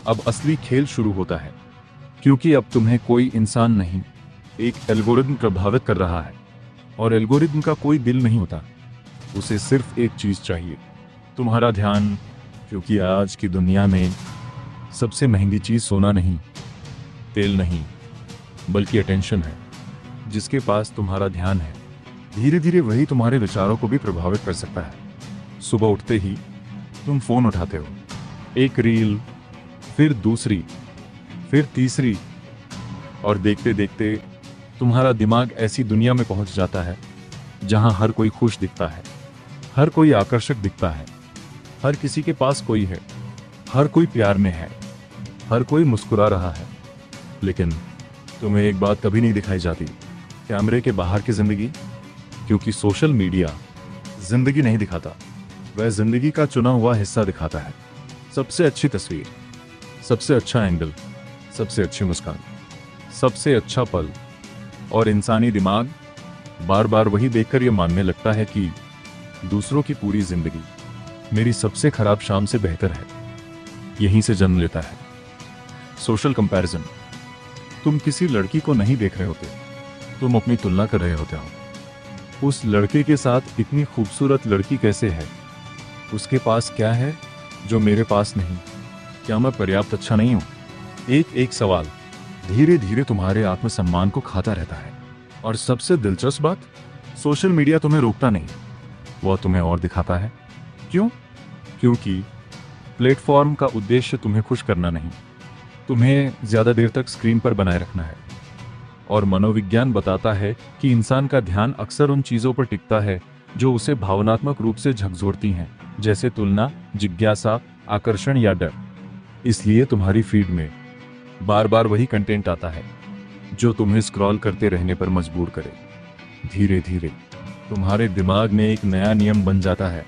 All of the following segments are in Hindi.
अब असली खेल शुरू होता है, क्योंकि अब तुम्हें कोई इंसान नहीं, एक एल्गोरिदम प्रभावित कर रहा है। और एल्गोरिदम का कोई दिल नहीं होता, उसे सिर्फ एक चीज चाहिए, तुम्हारा ध्यान। क्योंकि आज की दुनिया में सबसे महंगी चीज सोना नहीं, तेल नहीं, बल्कि अटेंशन है। जिसके पास तुम्हारा ध्यान है, धीरे धीरे वही तुम्हारे विचारों को भी प्रभावित कर सकता है। सुबह उठते ही तुम फोन उठाते हो, एक रील, फिर दूसरी, फिर तीसरी, और देखते देखते तुम्हारा दिमाग ऐसी दुनिया में पहुंच जाता है जहां हर कोई खुश दिखता है, हर कोई आकर्षक दिखता है, हर किसी के पास कोई है, हर कोई प्यार में है, हर कोई मुस्कुरा रहा है। लेकिन तुम्हें एक बात कभी नहीं दिखाई जाती, कैमरे के बाहर की जिंदगी। क्योंकि सोशल मीडिया जिंदगी नहीं दिखाता, वह जिंदगी का चुना हुआ हिस्सा दिखाता है। सबसे अच्छी तस्वीर, सबसे अच्छा एंगल, सबसे अच्छी मुस्कान, सबसे अच्छा पल। और इंसानी दिमाग बार बार वही देखकर यह मानने लगता है कि दूसरों की पूरी जिंदगी मेरी सबसे खराब शाम से बेहतर है। यहीं से जन्म लेता है सोशल कंपैरिजन। तुम किसी लड़की को नहीं देख रहे होते, तुम अपनी तुलना कर रहे होते हो। उस लड़के के साथ इतनी खूबसूरत लड़की कैसे है, उसके पास क्या है जो मेरे पास नहीं, क्या मैं पर्याप्त अच्छा नहीं हूं? एक एक सवाल धीरे धीरे तुम्हारे आत्मसम्मान को खाता रहता है। और सबसे दिलचस्प बात, सोशल मीडिया तुम्हें रोकता नहीं, वह तुम्हें और दिखाता है। क्यों? क्योंकि प्लेटफॉर्म का उद्देश्य तुम्हें खुश करना नहीं, तुम्हें ज्यादा देर तक स्क्रीन पर बनाए रखना है। और मनोविज्ञान बताता है कि इंसान का ध्यान अक्सर उन चीजों पर टिकता है जो उसे भावनात्मक रूप से झकझोरती हैं, जैसे तुलना, जिज्ञासा, आकर्षण या डर। इसलिए तुम्हारी फीड में बार बार वही कंटेंट आता है जो तुम्हें स्क्रॉल करते रहने पर मजबूर करे। धीरे धीरे तुम्हारे दिमाग में एक नया नियम बन जाता है,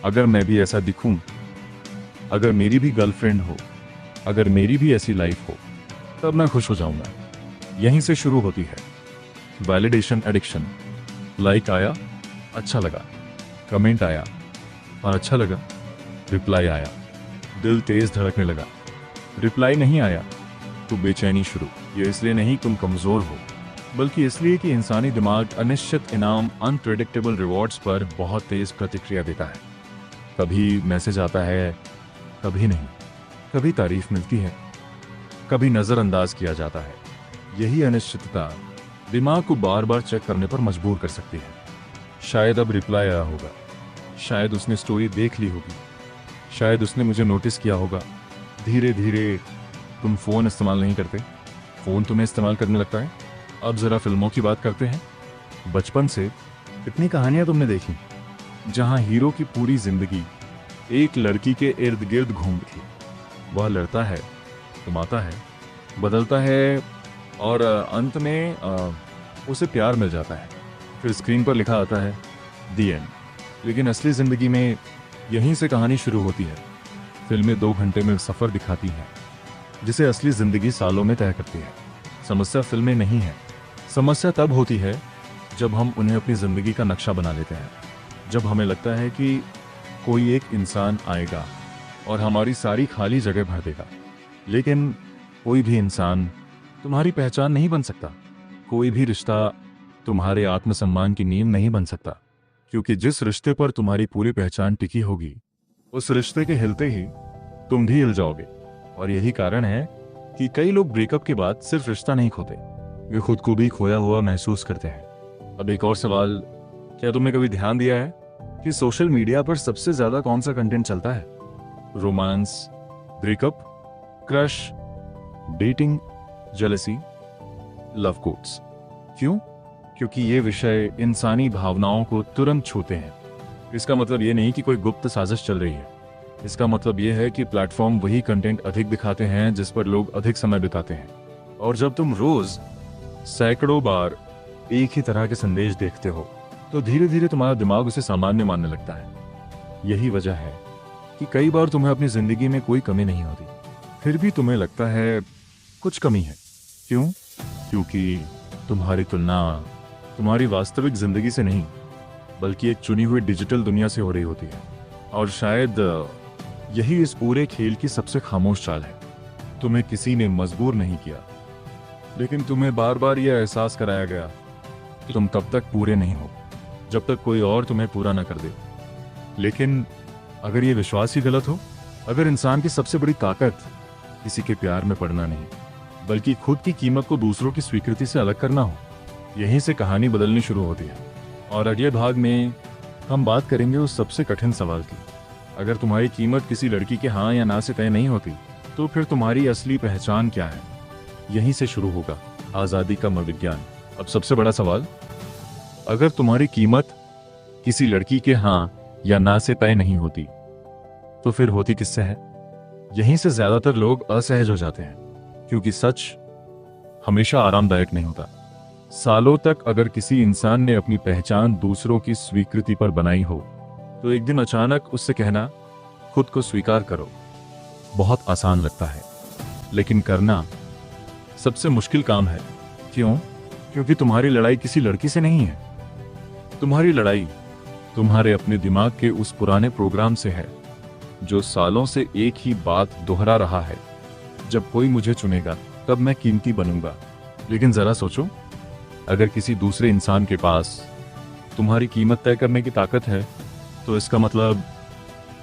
अगर मैं भी ऐसा दिखूं, अगर मेरी भी गर्लफ्रेंड हो, अगर मेरी भी ऐसी लाइफ हो, तब मैं खुश हो जाऊंगा। यहीं से शुरू होती है वैलिडेशन एडिक्शन। लाइक आया, अच्छा लगा, कमेंट आया और अच्छा लगा, रिप्लाई आया, दिल तेज धड़कने लगा। रिप्लाई नहीं आया तो बेचैनी शुरू। ये इसलिए नहीं तुम कमजोर हो, बल्कि इसलिए कि इंसानी दिमाग अनिश्चित इनाम, अनप्रेडिक्टेबल रिवॉर्ड्स पर बहुत तेज प्रतिक्रिया देता है। कभी मैसेज आता है, कभी नहीं, कभी तारीफ मिलती है, कभी नजरअंदाज किया जाता है। यही अनिश्चितता दिमाग को बार बार चेक करने पर मजबूर कर सकती है। शायद अब रिप्लाई आया होगा, शायद उसने स्टोरी देख ली होगी, शायद उसने मुझे नोटिस किया होगा। धीरे धीरे तुम फोन इस्तेमाल नहीं करते, फोन तुम्हें इस्तेमाल करने लगता है। अब जरा फिल्मों की बात करते हैं। बचपन से कितनी कहानियां तुमने देखी जहां हीरो की पूरी जिंदगी एक लड़की के इर्द गिर्द घूमती थी। वह लड़ता है, कमाता है, बदलता है और अंत में उसे प्यार मिल जाता है। फिर स्क्रीन पर लिखा आता है दी एंड। लेकिन असली जिंदगी में यहीं से कहानी शुरू होती है। फिल्में 2 घंटे में सफर दिखाती हैं, जिसे असली जिंदगी सालों में तय करती है। समस्या फिल्में नहीं है, समस्या तब होती है जब हम उन्हें अपनी जिंदगी का नक्शा बना लेते हैं। जब हमें लगता है कि कोई एक इंसान आएगा और हमारी सारी खाली जगह भर देगा। लेकिन कोई भी इंसान तुम्हारी पहचान नहीं बन सकता, कोई भी रिश्ता तुम्हारे आत्मसम्मान की नींव नहीं बन सकता। क्योंकि जिस रिश्ते पर तुम्हारी पूरी पहचान टिकी होगी, उस रिश्ते के हिलते ही तुम भी हिल जाओगे। और यही कारण है कि कई लोग ब्रेकअप के बाद सिर्फ रिश्ता नहीं खोते, वे खुद को भी खोया हुआ महसूस करते हैं। अब एक और सवाल, क्या तुमने कभी ध्यान दिया है कि सोशल मीडिया पर सबसे ज्यादा कौन सा कंटेंट चलता है? Romance, breakup, crush, dating, jealousy, love quotes. क्यों? क्योंकि ये विषय इंसानी भावनाओं को तुरंत छूते हैं। इसका मतलब ये नहीं कि कोई गुप्त साजिश चल रही है, इसका मतलब ये है कि प्लेटफॉर्म वही कंटेंट अधिक दिखाते हैं जिस पर लोग अधिक समय बिताते हैं। और जब तुम रोज सैकड़ों बार एक ही तरह के संदेश देखते हो, तो धीरे धीरे तुम्हारा दिमाग उसे सामान्य मानने लगता है। यही वजह है कि कई बार तुम्हें अपनी जिंदगी में कोई कमी नहीं होती, फिर भी तुम्हें लगता है कुछ कमी है। क्यों? क्योंकि तुम्हारी तुलना तुम्हारी वास्तविक जिंदगी से नहीं, बल्कि एक चुनी हुई डिजिटल दुनिया से हो रही होती है। और शायद यही इस पूरे खेल की सबसे खामोश चाल है। तुम्हें किसी ने मजबूर नहीं किया, लेकिन तुम्हें बार बार यह एहसास कराया गया कि तुम तब तक पूरे नहीं हो जब तक कोई और तुम्हें पूरा ना कर दे। लेकिन अगर ये विश्वास ही गलत हो, अगर इंसान की सबसे बड़ी ताकत किसी के प्यार में पड़ना नहीं बल्कि खुद की कीमत को दूसरों की स्वीकृति से अलग करना हो, यहीं से कहानी बदलनी शुरू होती है। और अगले भाग में हम बात करेंगे उस सबसे कठिन सवाल की। अगर तुम्हारी कीमत किसी लड़की के हाँ या ना से तय नहीं होती, तो फिर तुम्हारी असली पहचान क्या है? यहीं से शुरू होगा आज़ादी का मनोविज्ञान। अब सबसे बड़ा सवाल, अगर तुम्हारी कीमत किसी लड़की के हाँ या ना से तय नहीं होती, तो फिर होती किससे है? यहीं से ज्यादातर लोग असहज हो जाते हैं, क्योंकि सच हमेशा आरामदायक नहीं होता। सालों तक अगर किसी इंसान ने अपनी पहचान दूसरों की स्वीकृति पर बनाई हो, तो एक दिन अचानक उससे कहना खुद को स्वीकार करो बहुत आसान लगता है, लेकिन करना सबसे मुश्किल काम है। क्यों? क्योंकि तुम्हारी लड़ाई किसी लड़की से नहीं है। तुम्हारी लड़ाई तुम्हारे अपने दिमाग के उस पुराने प्रोग्राम से है जो सालों से एक ही बात दोहरा रहा है, जब कोई मुझे चुनेगा तब मैं कीमती बनूंगा। लेकिन जरा सोचो, अगर किसी दूसरे इंसान के पास तुम्हारी कीमत तय करने की ताकत है, तो इसका मतलब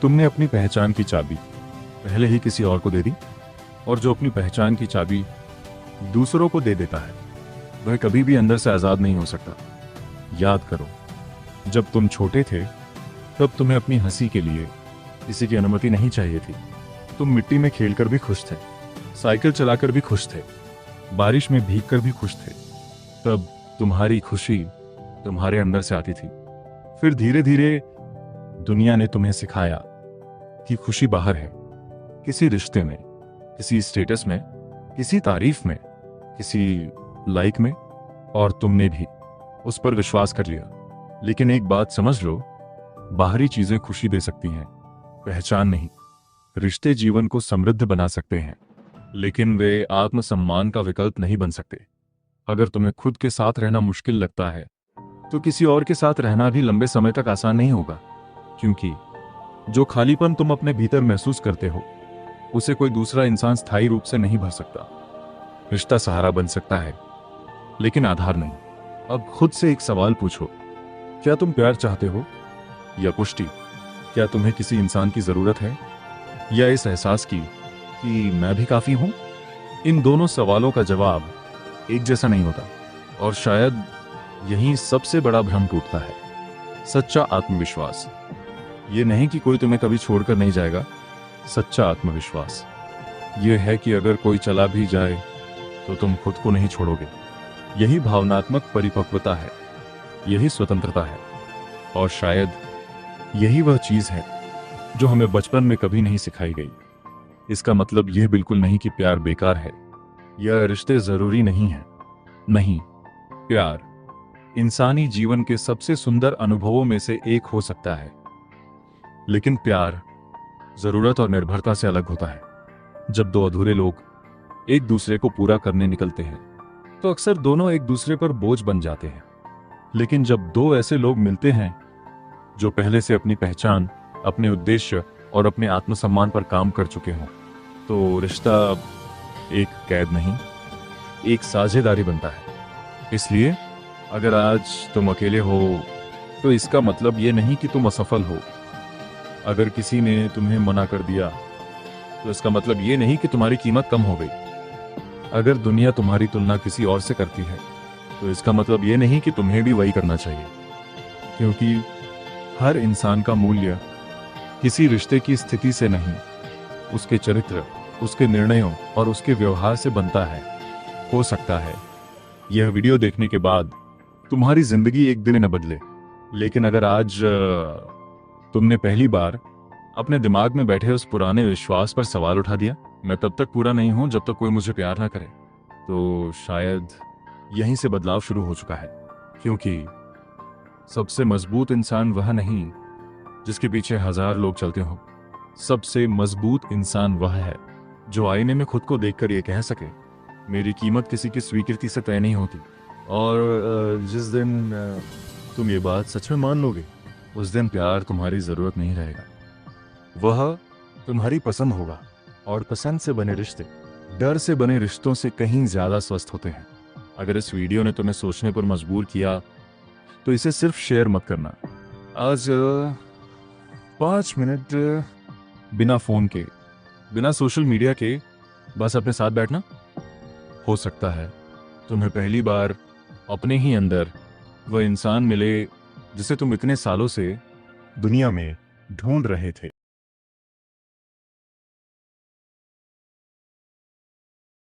तुमने अपनी पहचान की चाबी पहले ही किसी और को दे दी। और जो अपनी पहचान की चाबी दूसरों को दे देता है, वह कभी भी अंदर से आजाद नहीं हो सकता। याद करो, जब तुम छोटे थे तब तुम्हें अपनी हंसी के लिए किसी की अनुमति नहीं चाहिए थी। तुम मिट्टी में खेलकर भी खुश थे, साइकिल चलाकर भी खुश थे, बारिश में भीगकर भी खुश थे। तब तुम्हारी खुशी तुम्हारे अंदर से आती थी। फिर धीरे धीरे दुनिया ने तुम्हें सिखाया कि खुशी बाहर है, किसी रिश्ते में, किसी स्टेटस में, किसी तारीफ में, किसी लाइक में, और तुमने भी उस पर विश्वास कर लिया। लेकिन एक बात समझ लो, बाहरी चीजें खुशी दे सकती हैं, पहचान नहीं। रिश्ते जीवन को समृद्ध बना सकते हैं, लेकिन वे आत्मसम्मान का विकल्प नहीं बन सकते। अगर तुम्हें खुद के साथ रहना मुश्किल लगता है, तो किसी और के साथ रहना भी लंबे समय तक आसान नहीं होगा, क्योंकि जो खालीपन तुम अपने भीतर महसूस करते हो, उसे कोई दूसरा इंसान स्थायी रूप से नहीं भर सकता। रिश्ता सहारा बन सकता है, लेकिन आधार नहीं। अब खुद से एक सवाल पूछो, क्या तुम प्यार चाहते हो या पुष्टि? क्या तुम्हें किसी इंसान की जरूरत है या इस एहसास की कि मैं भी काफी हूं? इन दोनों सवालों का जवाब एक जैसा नहीं होता, और शायद यहीं सबसे बड़ा भ्रम टूटता है। सच्चा आत्मविश्वास ये नहीं कि कोई तुम्हें कभी छोड़कर नहीं जाएगा। सच्चा आत्मविश्वास ये है कि अगर कोई चला भी जाए तो तुम खुद को नहीं छोड़ोगे। यही भावनात्मक परिपक्वता है, यही स्वतंत्रता है, और शायद यही वह चीज है जो हमें बचपन में कभी नहीं सिखाई गई। इसका मतलब यह बिल्कुल नहीं कि प्यार बेकार है या रिश्ते जरूरी नहीं है। नहीं, प्यार इंसानी जीवन के सबसे सुंदर अनुभवों में से एक हो सकता है, लेकिन प्यार जरूरत और निर्भरता से अलग होता है। जब दो अधूरे लोग एक दूसरे को पूरा करने निकलते हैं, तो अक्सर दोनों एक दूसरे पर बोझ बन जाते हैं। लेकिन जब दो ऐसे लोग मिलते हैं जो पहले से अपनी पहचान, अपने उद्देश्य और अपने आत्मसम्मान पर काम कर चुके हों, तो रिश्ता एक कैद नहीं, एक साझेदारी बनता है। इसलिए अगर आज तुम अकेले हो, तो इसका मतलब ये नहीं कि तुम असफल हो। अगर किसी ने तुम्हें मना कर दिया, तो इसका मतलब ये नहीं कि तुम्हारी कीमत कम हो गई। अगर दुनिया तुम्हारी तुलना किसी और से करती है, तो इसका मतलब ये नहीं कि तुम्हें भी वही करना चाहिए, क्योंकि हर इंसान का मूल्य किसी रिश्ते की स्थिति से नहीं, उसके चरित्र, उसके निर्णयों और उसके व्यवहार से बनता है। हो सकता है यह वीडियो देखने के बाद तुम्हारी जिंदगी एक दिन न बदले, लेकिन अगर आज तुमने पहली बार अपने दिमाग में बैठे उस पुराने विश्वास पर सवाल उठा दिया, मैं तब तक पूरा नहीं हूं जब तक कोई मुझे प्यार ना करे, तो शायद यहीं से बदलाव शुरू हो चुका है। क्योंकि सबसे मजबूत इंसान वह नहीं जिसके पीछे 1000 लोग चलते हों। सबसे मजबूत इंसान वह है जो आईने में खुद को देखकर ये कह सके, मेरी कीमत किसी की स्वीकृति से तय नहीं होती। और जिस दिन तुम ये बात सच में मान लोगे, उस दिन प्यार तुम्हारी जरूरत नहीं रहेगा, वह तुम्हारी पसंद होगा। और पसंद से बने रिश्ते डर से बने रिश्तों से कहीं ज्यादा स्वस्थ होते हैं। अगर इस वीडियो ने तुम्हें सोचने पर मजबूर किया तो इसे सिर्फ शेयर मत करना। आज 5 मिनट बिना फोन के, बिना सोशल मीडिया के, बस अपने साथ बैठना। हो सकता है तुम्हें पहली बार अपने ही अंदर वह इंसान मिले जिसे तुम इतने सालों से दुनिया में ढूंढ रहे थे।